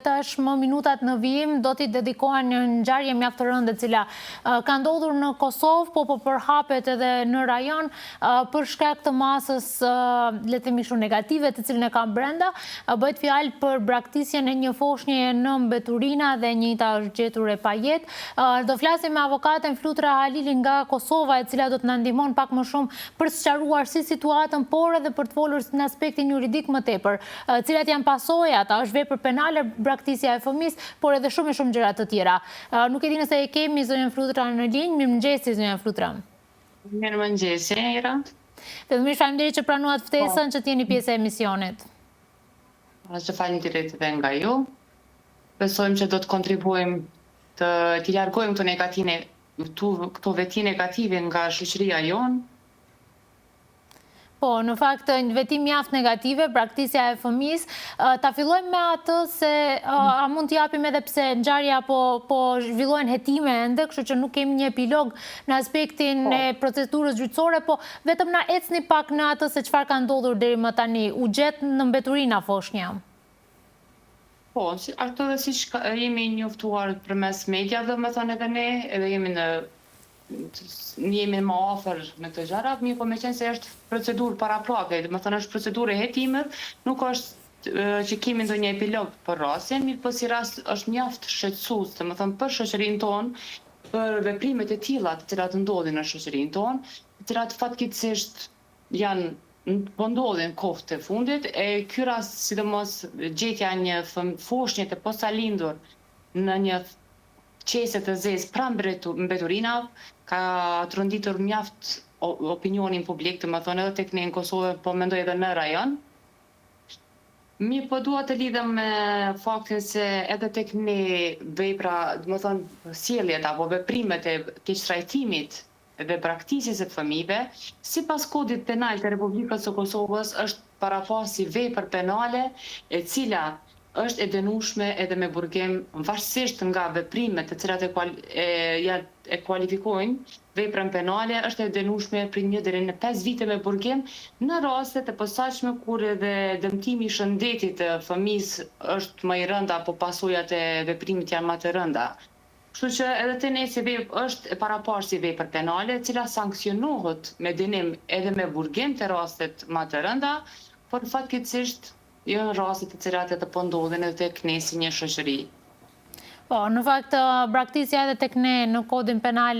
tash më minutat në vijim do t'i dedikohen një ngjarje mjaft të rëndë e cila ka ndodhur në Kosovë, po përhapet edhe në rajon për shkak të masës le të themi kështu negative të cilën e ka brenda. Bëhet fjalë për braktisjen e një foshnje në Mbeturina dhe njëjta është gjetur e pajet. Do flasim me avokaten Flutra Halili nga Kosova, e cila do të na ndihmon pak më shumë për të sqaruar si situatën, por edhe për të folur në aspektin juridik më tepër, cilat janë pasojat, është vepër penale braktisja e fëmisë, por edhe shumë e shumë gjëra të tjera. Nuk e di nëse e kemi zonjën Flutra në linjë. Mirëmëngjesi zonjën Flutra. Mirëmëngjesi, Ira. Fillimisht faleminderit që pranuat ftesën që t'jeni pjesë e emisionit. Është faleminderit edhe nga ju. Besojmë që do të kontribuojmë të largojmë këto veti negative nga shoqëria jonë. Po, në fakt, një vetim mjaft negative, braktisja e fëmisë. Ta fillojmë me atë se a mund t'japim edhe pse ngjarja po zhvillohen hetime ende, kështu që nuk kemi një epilog në aspektin e procedurës gjyqësore, po vetëm na ecni pak në atë se çfarë ka ndodhur deri më tani. U gjet në Mbeturina foshnja. Po, ashtu dhe siç jemi njoftuar përmes mediave, më thonë edhe ne, edhe jemi më afër në këtë gjëra, mirë po me qenë se është procedurë paraprake, më thënë është procedurë e hetimet, nuk është që kemi ndonjë epilog për rastin, mirë po si rast është mjaft shqetësues, më thënë për shoqërinë tonë, për veprimet e tilla të cilat ndodhin në shoqërinë tonë, të cilat fatkeqësisht po ndodhin kohët e fundit, e ky rast sidomos gjetja një foshnje të posalindur në një qese të zezë pranë Mbeturinave ka tronditur mjaft opinionin publik, të më thonë edhe tek ne në Kosovë, po mendoj edhe në rajon. Po dua të lidhem me faktin se edhe tek ne vepra, do të thonë sjelljet apo veprimet e keqtrajtimit dhe braktisjes së fëmijëve, sipas kodit penal të Republikës së Kosovës është paraqas si vepër penale e cila është e dënueshme edhe me burgim, varësisht nga veprimet të cilat e kualifikojnë veprën penale, është e dënueshme për 1 deri në 5 vite me burgim në raste të posaçme kur edhe dëmtimi i shëndetit të fëmisë është më i rënd apo pasojat e veprimit janë më të rënda. Kështu që edhe te ne është e paraparë si vepër penale, e cila sanksionohet me dënim edhe me burgim të rastet më të rënda, por fatkeqësisht jo në rastet të cilat të po ndodhin edhe tek ne si një shoqëri. Po, në fakt, braktisja edhe tek ne në kodin penal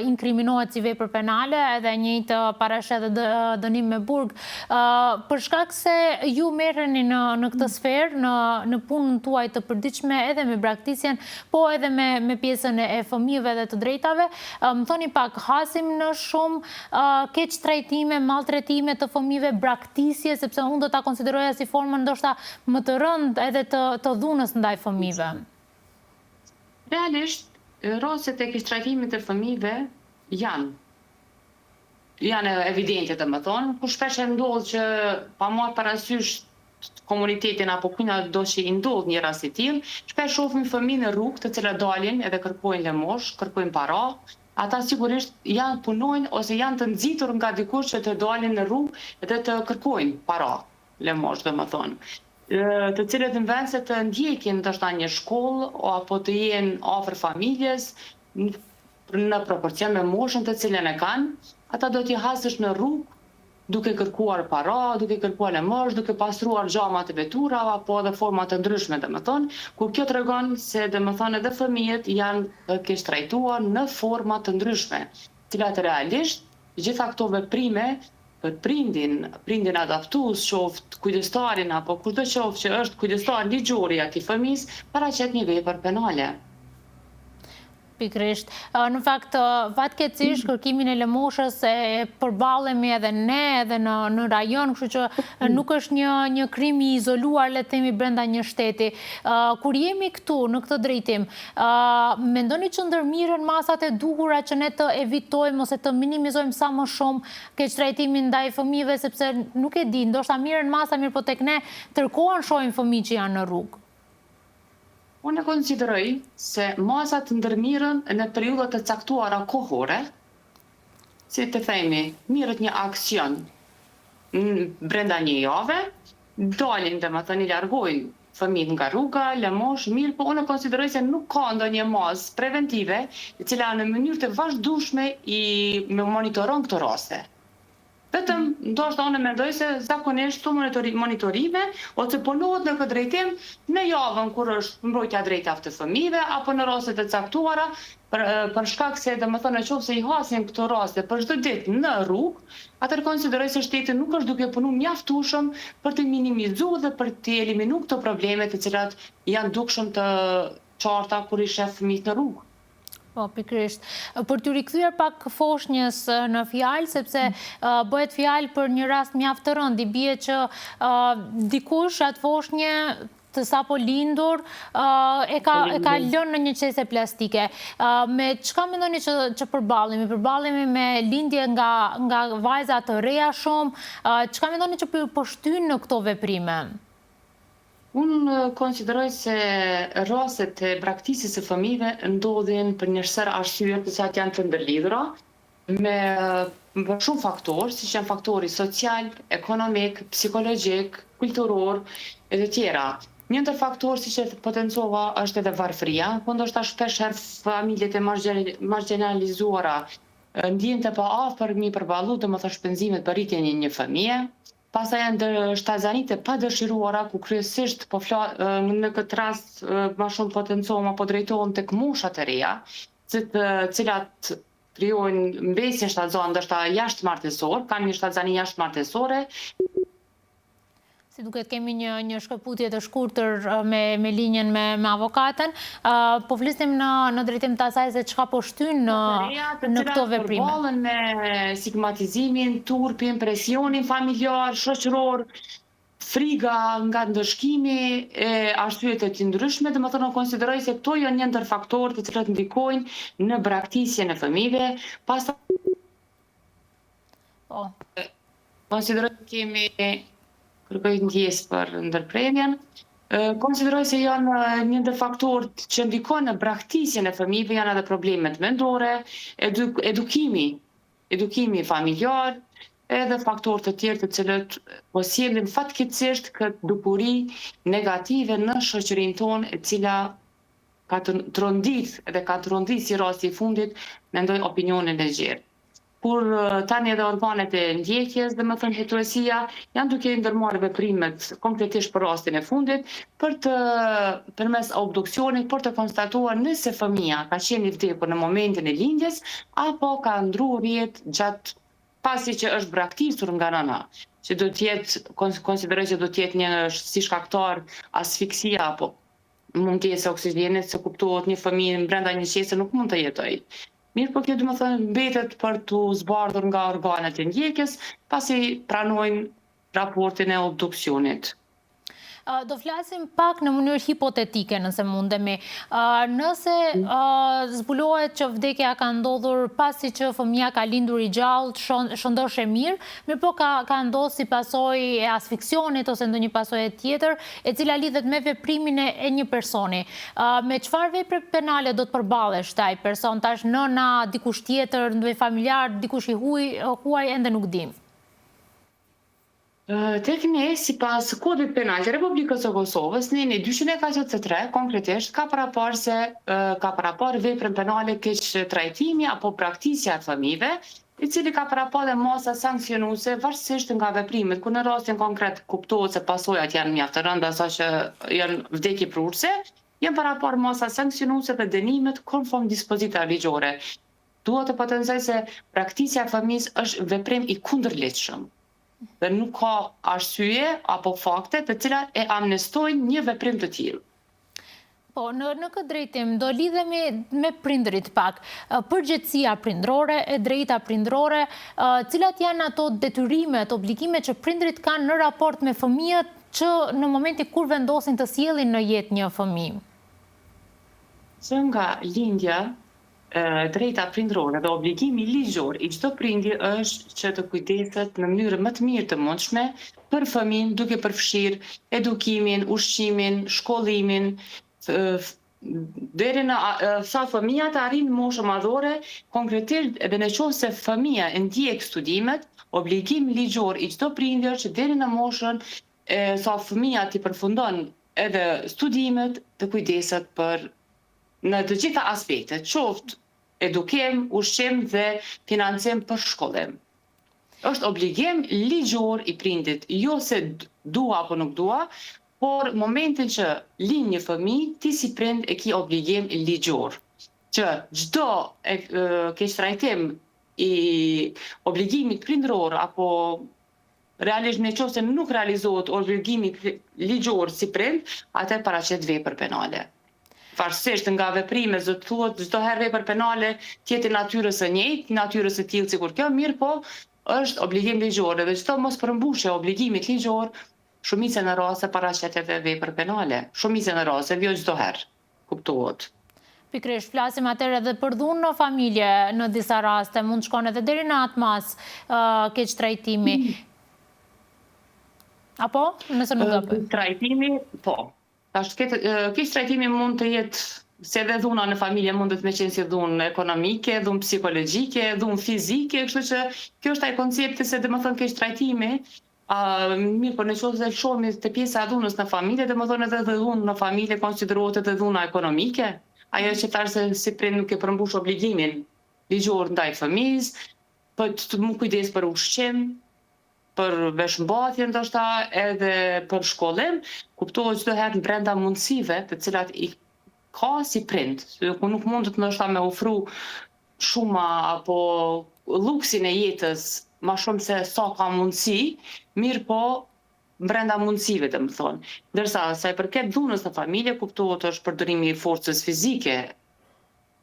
inkriminohet si vepër penale, edhe njëjtë parashet dhe dënim me burg. Për shkak se ju merreni në këtë sferë, në punën tuaj të përditshme edhe me braktisjen, po edhe me pjesën e fëmijëve dhe të drejtave, më thoni pak, hasim në shumë keq trajtime, maltretime të fëmijëve, braktisje, sepse unë do ta konsideroja si formën ndoshta më të rëndë edhe të dhunës ndaj fëmijëve. Realisht, rastet e keqtrajtimit të fëmijëve janë evidente, të më thonë, por shpesh e ndodh që pa marrë parasysh komunitetin apo kujna do që i ndodh një rast i tillë, shpesh shohim fëmijë në rrugë të cilat dalin edhe kërkojnë lëmosh, kërkojnë para. Ata sigurisht punojnë ose janë të nxitur nga dikush që të dalin në rrugë dhe të kërkojnë para, lëmosh, dhe më thonë. Të cilët në vend se të ndjekin ndoshta një shkollë apo të jenë afër familjes në proporcion me moshën të cilën e kanë, ata do t'i hasësh në rrugë duke kërkuar para, duke kërkuar lëmosh, duke pastruar xhama të vetura apo edhe forma të ndryshme, domethënë, kur kjo tregon se domethënë edhe fëmijët janë keqtrajtuar në forma të ndryshme, të cilat realisht gjitha këto veprime për prindin adaptues, qoftë kujdestarin apo kushdo qoftë që është kujdestar ligjor i atij fëmisë, paraqet një vepër penale. Pikrisht. Në fakt, fatkeqësisht kërkimin e lëmoshës e përballemi edhe ne edhe në rajon, kështu që nuk është një krim i izoluar, le të themi, brenda një shteti. Kur jemi këtu në këtë drejtim, mendoni që ndërmirën masat e duhura që ne të evitojmë ose të minimizojmë sa më shumë keqtrajtimin ndaj fëmijëve, sepse nuk e di, ndoshta mirën masa, mirë po tek ne tërkohën shohim fëmijë që janë në rrugë. Unë e konsideroj se masat ndërmirën në periudhat të caktuara kohore, si të themi, mirët një aksion brenda një jave, dalin dhe më thënë i largojnë fëmijët nga rruga, lamosh, mirë, po unë konsideroj se nuk ka ndonjë masë preventive e cila në mënyrë të vazhdueshme me monitoron këto raste. Vetëm ndoshta unë mendoj se zakonisht këto monitorime ose punohet në këtë drejtim në javën kur është mbrojtja e drejtave të fëmijëve apo në raste të caktuara për shkak se domethënë nëse i hasin këto raste për çdo ditë në rrugë, atëherë konsideroj se shteti nuk është duke punuar mjaftueshëm për të minimizuar dhe për të eliminuar këto probleme të cilat janë dukshëm të qarta kur i shef fëmijët në rrugë. Po, pikërisht. Për të rikthyer pak foshnjës në fjalë, sepse bëhet fjalë për një rast mjaft të rënd, i bie që dikush atë foshnjë të sapo lindur e ka lënë në një qese plastike. Me çka mendoni që përballemi? Përballemi me lindje nga vajza të reja shumë? Çka mendoni që po shtyn në këto veprime? Unë konsideroj se rastet e braktisjes së fëmijëve ndodhin për një sër arsye të cilat janë të ndërlidhura me shumë faktorë, siç janë faktori social, ekonomik, psikologjik, kulturor e të tjera. Një ndër faktorë, siç e potencova, është edhe varfëria, po ndoshta shpesh herë familjet e marginalizuara ndihen të paafërmi përballu domethënë shpenzimet për rritjen e një fëmije. Pastaj janë shtazanitë e padëshiruara ku kryesisht në këtë rast më shumë potencohem apo drejtohem tek moshat e reja, të cilat krijojnë mbesje shtazore ndoshta jashtëmartesor, kanë një shtazani jashtëmartesore. Si duket kemi një shkëputje të shkurtër me linjen me avokatën, po flisnim në drejtim të asaj se çka po shtyn në këto veprime. Përballen me stigmatizimin, turpin, presionin familjar, shoqëror, friga nga ndëshkimi e arsyet e të ndryshme, domethënë konsideroj se këto janë një ndër faktorët të cilët ndikojnë në braktisjen e fëmijëve. Pastaj konsideroj kemi kërkoj ndjes për ndërprerjen. Konsideroj se janë një ndër faktorët që ndikojnë në braktisjen e fëmijëve, janë edhe problemet mendore, edukimi familjar, edhe faktorë të tjerë të cilët po sjellin fatkeqësisht këtë dukuri negative në shoqërinë tonë, e cila ka të rondit si rasti i fundit, mendoj opinionin e gjerë. Kur tani edhe organet e ndjekjes, domethënë hetuesia, janë duke ndërmarrë veprimet konkretisht për rastin e fundit, përmes obduksionit për të konstatuar nëse fëmia ka qenë i vdekur në momentin e lindjes apo ka ndruar jetë gjatë pasi që është braktisur nga nëna, që do të jetë, konsideroj që do të jetë një si shkaktar asfiksia apo mungesë oksigjenit, se kuptohet një fëmijë brenda një qese nuk mund të jetojë. Mirë, po kjo domethënë mbetet për të zbardhur nga organet e ndjekjes, pasi pranojnë raportin e obduksionit. Do flasim pak në mënyrë hipotetike, nëse mundemi. Nëse zbulohet që vdekja ka ndodhur pasi që fëmia ka lindur i gjallë, shëndosh e mirë, mirë po ka ndodhur si pasojë e asfiksionit ose ndonjë pasojë tjetër, e cila lidhet me veprimin e një personi. Me çfarë vepre penale do të përballesh ai person, tash nëna, dikush tjetër, ndonjë familjar, dikush i huaj ende nuk dim. Tek ne, sipas kodit penal të Republikës së Kosovës, në 243 konkretisht ka parapar veprën penale keq trajtimi apo praktisja e fëmijëve, i cili ka parapar masa sanksionuese varësisht nga veprimet, ku në rastin konkret kuptohet se pasojat janë mjaft të rënda sa që janë vdekje prurse, janë parapar masa sanksionuese dhe dënimet konform dispozitave ligjore. Dua të potencoj se praktisja e fëmijës është veprim i kundërligjshëm dhe nuk ka arsye apo fakte të cilat e amnestojnë një veprim të tillë. Po, në këtë drejtim, do lidhemi me prindërit pak. Përgjegjësia prindrore, e drejta prindrore, cilat janë ato detyrimet, obligimet që prindërit kanë në raport me fëmijët që në momentin kur vendosin të sjellin në jetë një fëmijë? Që nga lindja, drejta prindrore dhe obligimi ligjor i çdo prindi është që të kujdeset në mënyrë më të mirë të mundshme për fëmijën, duke përfshirë edukimin, ushqimin, shkollimin, deri në sa fëmia të arrin moshën madhore, konkretisht edhe nëse fëmia ndjek studimet, obligim ligjor i çdo prindi është që deri në moshën sa fëmia të përfundon edhe studimet të kujdeset për në të gjitha aspektet, qoftë edukim, ushqim dhe financim për shkollim. Është obligim ligjor i prindit, jo se dua apo nuk dua, por momentin që lind një fëmijë, ti si prind e ki obligim ligjor, që çdo keqtrajtim i obligimit prindëror apo realisht në qoftë se nuk realizohet obligimi ligjor si prind, atë paraqet vepër penale. Varsisht nga veprimet, do të thuhet çdo herë vepër penale tjetë natyrës së njëjtë, natyrës së tillë sikur kjo, mirë po është obligim ligjor dhe çdo mos përmbushje obligimit ligjor, shumicën e raste paraqet edhe vepër penale. Shumicën e raste, jo çdo herë. Kuptohet. Pikërisht, flasim atëherë edhe për dhunë në familje në disa raste, mund të shkon edhe deri në atë mas keqtrajtimi. Apo, nëse nuk gaboj. Trajtimi, po. Keqtrajtimi mund të jetë se edhe dhuna në familje mundet me qenë si dhunë ekonomike, dhunë psikologjike, dhunë fizike, kështu që kjo është ai koncepti se domethënë keqtrajtimi, mirë, por në qoftë se shohim te pjesa e dhunës në familje, domethënë edhe dhunë në familje konsiderohet edhe dhuna ekonomike. Ajo që thash se si prind nuk e përmbush obligimin ligjor ndaj fëmijës, për të më kujdes për ushqim, për veshmbathje ndoshta edhe për shkollim, kuptohet çdo herë brenda mundësive të cilat i ka si prind, ku nuk mundet ndoshta me ofru shuma apo luksin e jetës ma shumë se sa ka mundësi, mirë po brenda mundësive të më thonë. Ndërsa, sa i përket dhunës në familje, kuptohet është përdorimi i forcës fizike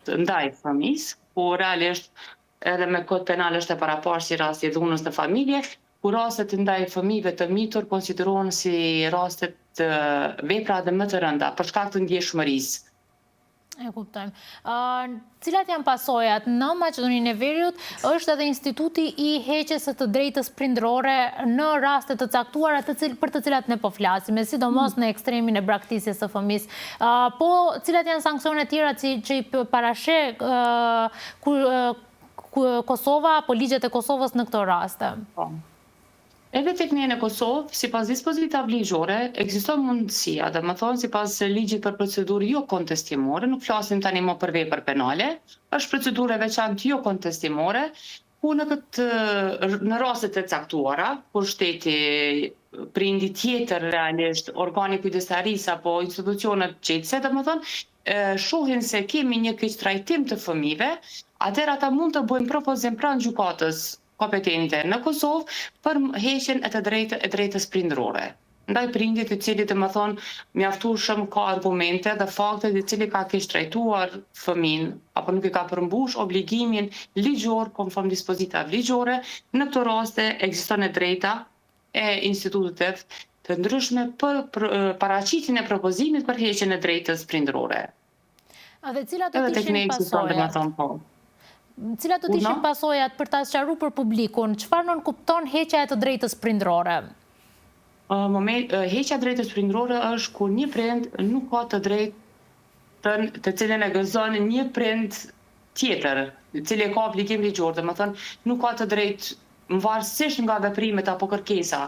ndaj fëmijës, ku realisht edhe me kod penal është e paraparë si rasti i dhunës në familje, ku rastet ndaj fëmijëve të mitur konsiderohen si rastet të vepra dhe më të rënda, për shkak të ndjeshmërisë. E kuptojmë. Cilat janë pasojat? Në Maqedoninë e Veriut është edhe instituti i heqjes së të drejtës prindërore në raste të caktuara për të cilat ne po flasim, sidomos në ekstremin e braktisjes së fëmijës. Po, cilat janë sanksionet tjera që i parasheh Kosova apo ligjet e Kosovës në këto raste? Edhe tek ne në Kosovë, sipas dispozitave ligjore, ekziston mundësia, domethënë sipas ligjit për procedurë jo kontestimore, nuk flasim tani më për vepër penale, është procedurë e veçantë jo kontestimore, ku në rastet e caktuara, kur shteti prindi tjetër realisht, organi kujdestarisë apo institucionet qetëse, domethënë, shohin se kemi një keqtrajtim të fëmijëve, atëherë ata mund të bëjnë propozim pranë gjykatës kompetente në Kosovë për heqjen e të drejtës prindërore. Ndaj prindit i cili domethënë mjaftueshëm ka argumente dhe fakte i cili ka keqtrajtuar fëmijën apo nuk i ka përmbush obligimin ligjor konform dispozitave ligjore, në këto raste ekziston e drejta e instituteve të ndryshme për paraqitjen e propozimit për heqjen e drejtës prindërore. Dhe cilat do të ishin pasojat? Cilat do të ishin pasojat për ta sqaruar për publikun? Çfarë nën kupton heqja e të drejtës prindërore? Heqja e drejtës prindërore është kur një prind nuk ka të drejtën të cilën e gëzon një prind tjetër, i cili ka obligim ligjor, domethënë nuk ka të drejtë varësisht nga veprimet apo kërkesa,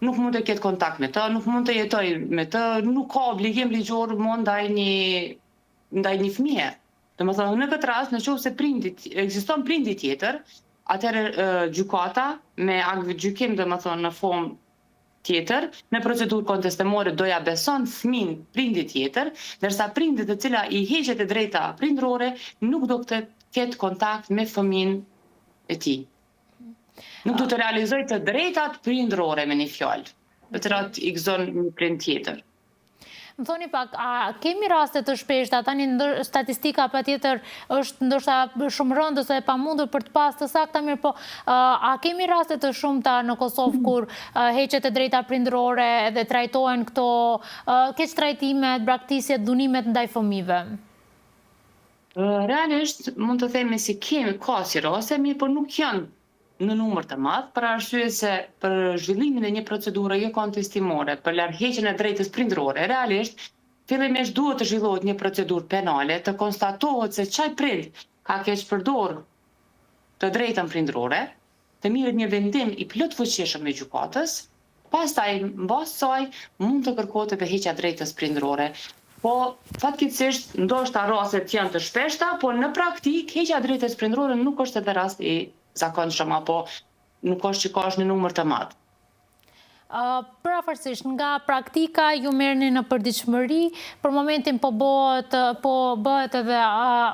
nuk mund të ketë kontakt me të, nuk mund të jetojë me të, nuk ka obligim ligjor më ndaj një fëmije. Domethënë në këtë rast, nëse ekziston prindi tjetër, atëherë gjykata me akt gjykim domethënë në formë tjetër, në procedurë kontestimore do ja beson fëmin prindi tjetër, ndërsa prindit të cila i heqet e drejta prindërore nuk do të ketë kontakt me fëmin e tij. Nuk do të realizojë të drejtat prindërore me një fjalë, të cilat i gëzon një prind tjetër. Më thoni pak, a kemi raste të shpeshta, tani statistika patjetër është ndoshta shumë rëndës e pamundur për të pas të sakta, mirë po, a kemi raste të shumta në Kosovë kur heqet e drejta prindërore dhe trajtohen këto keqtrajtimet, braktisjet, dunimet ndaj fëmijëve? Realisht mund të themi si ka si raste, mirë po nuk janë në numër të madh, për arsye se për zhvillimin e një procedure jo kontestimore për largheqjen e drejtës prindërore, realisht fillimisht duhet të zhvillohet një procedurë penale të konstatohet se çaj prind ka keqpërdor të drejtën prindërore, të mirët një vendim i plot fuqishëm i gjykatës, Pastaj, në bazë saj, mund të kërkohet edhe heqja drejtës prindërore. Po, fatkeqësisht, ndoshta rastet janë të shpeshta, po në praktik, heqja drejtës prindërore nuk është edhe rast i zakonshëm, apo nuk është që ka është në numër të madh. Parafarsisht nga praktika ju merrni në përditshmëri, për momentin po bëhet edhe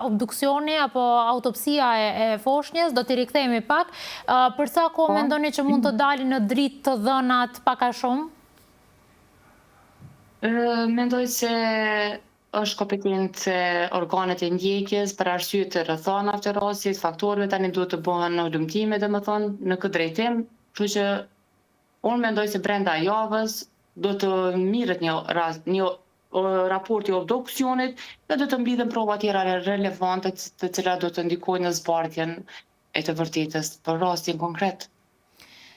obduksioni apo autopsia e foshnjës, do t'i rikthehemi pak. Për sa kohë mendoni që mund të dalin në dritë të dhënat pak a shumë? Mendoj se është kompetencë organet e ndjekjes për arsye të rrethonave të rastit, faktorëve tani duhet të bëhen hulumtime, domethënë në këtë drejtim, kështu që unë mendoj se brenda javës do të mirret një raport i obduksionit dhe do të mbidhen prova tjera relevante të cilat do të ndikojnë në zbardhjen e të vërtetës për rastin konkret.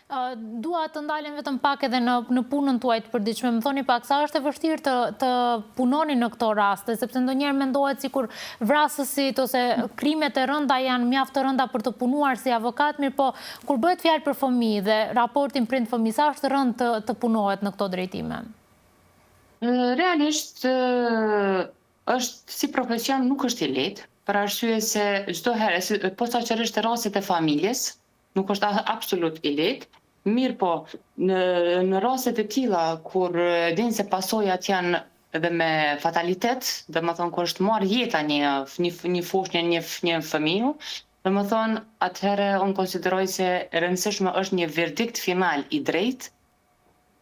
Dua të ndalem vetëm pak edhe në punën tuaj të përditshme. Më thoni pak, sa është e vështirë të punoni në këto raste, sepse ndonjëherë mendohet sikur vrasësit ose krimet e rënda janë mjaft të rënda për të punuar si avokat, mirë po kur bëhet fjalë për fëmijë dhe raportin prind-fëmijë, sa është rëndë të punohet në këto drejtime? Realisht është si profesion nuk është i lehtë, për arsye se çdo herë, posaçërisht rastet e familjes, nuk është absolut i lehtë. Mirë po, në rastet e tilla, kur din se pasojat janë edhe me fatalitet, dhe më thonë, kur është marrë jeta një foshnjë, një fëmijë, dhe më thonë, atëherë unë konsideroj se rëndësishme është një verdikt final i drejtë,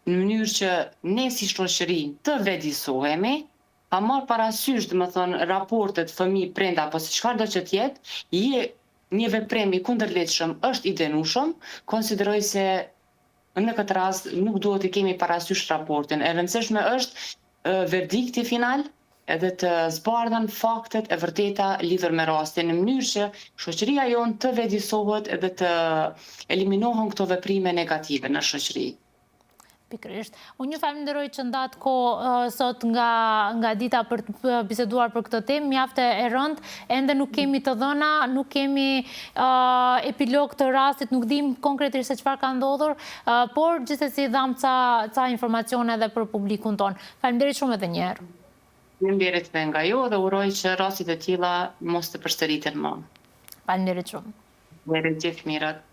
në mënyrë që ne si shoqëri të vedisohemi, pa marrë parasysh, dhe më thonë, raportet fëmijë prenda, apo si çfarë do që tjetë, një veprim i kundërligjshëm është i dënueshëm, konsideroj se në këtë rast nuk duhet të kemi parasysh raportin. E rëndësishme është verdikti final, edhe të zbardhen faktet e vërteta lidhur me rastin, në mënyrë që shoqëria jonë të vedisohet edhe të eliminohen këto veprime negative në shoqëri. Pikërisht. Unë ju falenderoj që ndatë kohë sot nga dita për të biseduar për këtë temë, mjaft e rëndë, ende nuk kemi të dhëna, nuk kemi epilog të rastit, nuk dim konkretisht se çfarë ka ndodhur, por gjithsesi dham ca informacione edhe për publikun tonë. Faleminderit shumë edhe një herë. Faleminderit nga ju dhe uroj që rastet e tilla mos të përsëriten më. Faleminderit shumë. Gjithë mirat.